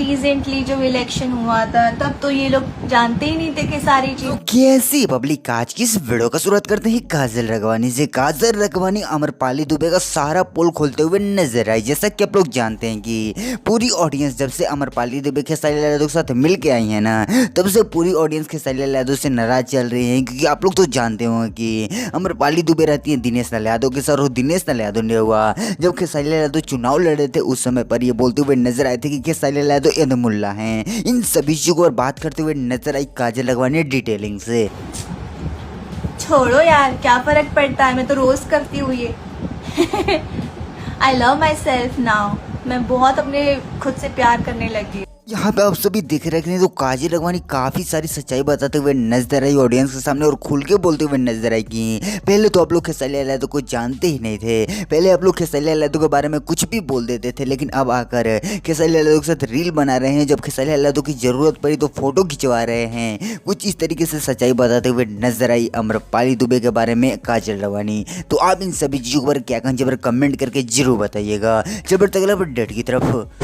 Recently जो election हुआ था तब तो ये लोग जानते ही नहीं थे कि सारी चीज। कैसी पब्लिक आज की इस वीडियो का शुरुआत करते हैं काजल राघवानी से। काजल राघवानी आम्रपाली दुबे का सारा पोल खोलते हुए नजर आई। जैसा कि आप लोग जानते हैं कि पूरी ऑडियंस जब से आम्रपाली दुबे खेसारी लाल यादव के साथ मिल के आई है ना, तब से पूरी ऑडियंस खेसारी लाल यादव से नाराज चल रही है। क्योंकि आप लोग तो जानते होंगे कि आम्रपाली दुबे रहती है दिनेश लाल यादव के साथ, और दिनेश लाल यादव ने हुआ जब खेसारी लाल यादव चुनाव लड़ रहे थे उस समय पर ये बोलते हुए नजर आए थे कि खेसारी लाल यादव यदमुल्ला हैं। इन सभी चीजों पर बात करते हुए नजर आई काजल राघवानी डिटेलिंग से। छोड़ो यार, क्या फर्क पड़ता है, मैं तो रोज करती हुई है। I love my self now. मैं बहुत अपने खुद से प्यार करने लगी। यहाँ पे आप सभी देख रहे हैं तो काजल राघवानी काफी सारी सच्चाई बताते हुए नजर आई ऑडियंस के सामने, और खुल के बोलते हुए नजर आई कि पहले तो आप लोग खेसारी लाल यादव को जानते ही नहीं थे। पहले आप लोग खेसारी लाल यादव के बारे में कुछ भी बोल देते थे, लेकिन अब आकर खेसारी लाल यादव के साथ रील बना रहे हैं। जब खेसारी लाल यादव की जरूरत पड़ी तो फोटो खिंचवा रहे हैं। कुछ इस तरीके से सच्चाई बताते हुए नजर आई आम्रपाली दुबे के बारे में काजल राघवानी। तो आप इन सभी चीजों पर क्या कहें जबर कमेंट करके जरूर बताइएगा। जबर तक अपडेट की तरफ।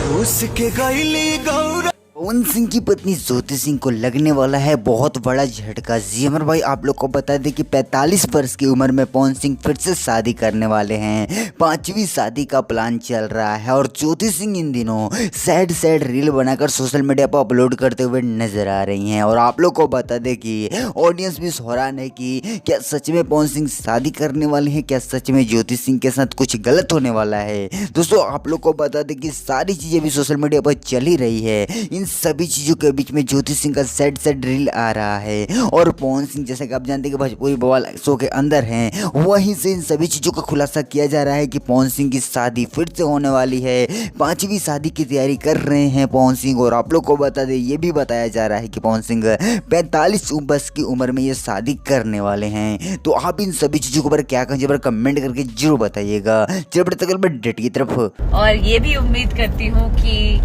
पवन सिंह की पत्नी ज्योति सिंह को लगने वाला है बहुत बड़ा झटका। जी अमर भाई, आप लोग को बता दें कि 45 वर्ष की उम्र में पवन सिंह फिर से शादी करने वाले हैं। 5वीं शादी का प्लान चल रहा है, और ज्योति सिंह इन दिनों सैड रील बनाकर सोशल मीडिया पर अपलोड करते हुए नजर आ रही हैं। और आप लोग को बता दें कि ऑडियंस भी हैरान है कि क्या सच में पवन सिंह शादी करने वाले हैं, क्या सच में ज्योति सिंह के साथ कुछ गलत होने वाला है। दोस्तों आप लोग को बता दें कि सारी चीजें भी सोशल मीडिया पर चल ही रही है। इन सभी चीजों के बीच में ज्योति सिंह का सैड रील आ रहा है, और पवन सिंह जैसे कि आप जानते हैं कि भोजपुरी बवाल शो के अंदर हैं, वहीं से इन सभी चीजों का खुलासा किया जा रहा है कि पवन सिंह की शादी फिर से होने वाली है। 5वीं शादी की तैयारी कर रहे हैं पवन सिंह। और आप लोग को बता दें ये भी बताया जा रहा है कि पवन सिंह 45 वर्ष की उम्र में ये शादी करने वाले हैं। तो आप इन सभी चीजों के ऊपर क्या कहें जबर कमेंट करके जरूर बताइएगा। चलो डेट की तरफ। और ये भी उम्मीद करती हूँ कि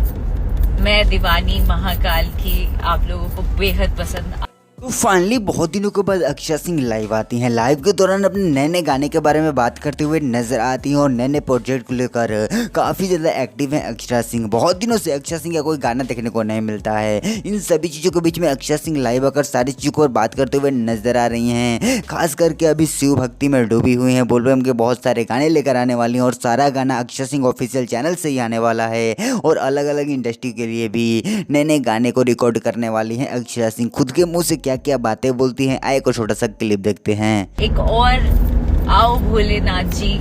मैं दीवानी महाकाल की आप लोगों को बेहद पसंद। तो फाइनली बहुत दिनों के बाद अक्षरा सिंह लाइव आती हैं। लाइव के दौरान अपने नए नए गाने के बारे में बात करते हुए नजर आती हैं, और नए नए प्रोजेक्ट को लेकर काफ़ी ज़्यादा एक्टिव हैं अक्षरा सिंह। बहुत दिनों से अक्षरा सिंह का कोई गाना देखने को नहीं मिलता है। इन सभी चीज़ों के बीच में अक्षरा सिंह लाइव आकर सारी चीज़ों पर बात करते हुए नजर आ रही हैं। खास करके अभी शिव भक्ति में डूबी हुई हैं। बोल रहे हैं कि बहुत सारे गाने लेकर आने वाली हैं, और सारा गाना अक्षरा सिंह ऑफिशियल चैनल से ही आने वाला है। और अलग अलग इंडस्ट्री के लिए भी नए नए गाने को रिकॉर्ड करने वाली हैं अक्षरा सिंह। खुद के मुँह से क्या क्या बातें बोलती हैं, आए को छोटा सा क्लिप देखते हैं। एक और आओ भोलेनाथ जी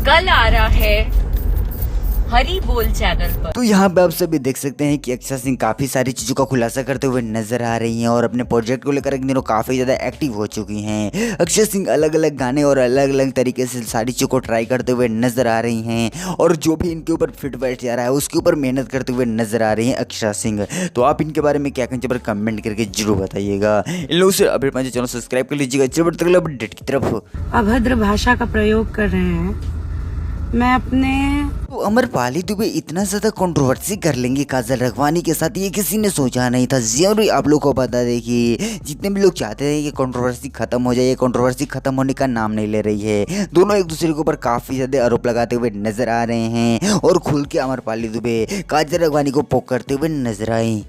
कल आ रहा है हरी बोल चैनल पर। तो यहाँ पे आप सभी देख सकते हैं कि अक्षरा सिंह काफी सारी चीजों का खुलासा करते हुए नजर आ रही हैं, और अपने प्रोजेक्ट को लेकर इन दिनों काफी ज्यादा एक्टिव हो चुकी हैं। अक्षरा सिंह अलग अलग गाने और अलग अलग तरीके से सारी चीजों को ट्राई करते हुए नजर आ रही हैं, और जो भी इनके ऊपर फिट बैठ जा रहा है उसके ऊपर मेहनत करते हुए नजर आ रही हैं अक्षरा सिंह। तो आप इनके बारे में क्या कहें जबर कमेंट करके जरूर बताइएगा। इन लोगों से अपडेट पाने चैनल सब्सक्राइब कर लीजिएगा। चलो अपडेट की तरफ। अभद्र भाषा का प्रयोग कर रहे हैं। मैं अपने तो आम्रपाली दुबे इतना ज्यादा कंट्रोवर्सी कर लेंगे काजल राघवानी के साथ, ये किसी ने सोचा नहीं था। जरूर आप लोग को बता दें कि जितने भी लोग चाहते हैं कि कंट्रोवर्सी खत्म हो जाए, ये कंट्रोवर्सी खत्म होने का नाम नहीं ले रही है। दोनों एक दूसरे के ऊपर काफी ज्यादा आरोप लगाते हुए नजर आ रहे हैं, और खुल के आम्रपाली दुबे काजल राघवानी को पोक करते हुए नजर आई।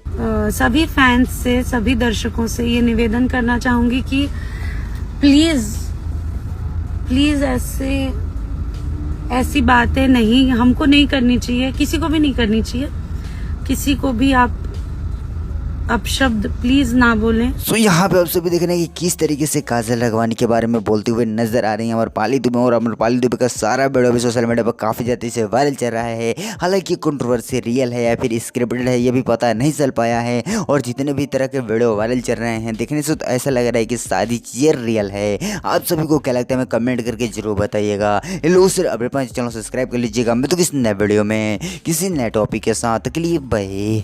सभी फैंस से, सभी दर्शकों से ये निवेदन करना चाहूंगी कि प्लीज ऐसी बातें नहीं, हमको नहीं करनी चाहिए, किसी को भी नहीं करनी चाहिए। किसी को भी आप अपशब्द प्लीज ना बोलें। सो यहाँ पे आप सभी देख रहे हैं कि किस तरीके से काजल राघवानी के बारे में बोलते हुए नजर आ रही हैं आम्रपाली दुबे। और आम्रपाली दुबे का सारा वीडियो भी सोशल मीडिया पर काफी ज्यादा से वायरल चल रहा है। हालांकि कंट्रोवर्सी रियल है या फिर स्क्रिप्टेड है ये भी पता नहीं चल पाया है, और जितने भी तरह के वीडियो वायरल चल रहे हैं देखने से तो ऐसा लग रहा है कि सारी चीजें रियल है। आप सभी को क्या लगता है कमेंट करके जरूर बताइएगा। लोग सिर्फ अपडेट पाने चैनल सब्सक्राइब कर लीजिएगा। मैं तो किसी नए वीडियो में किसी नए टॉपिक के साथ के लिए बाय।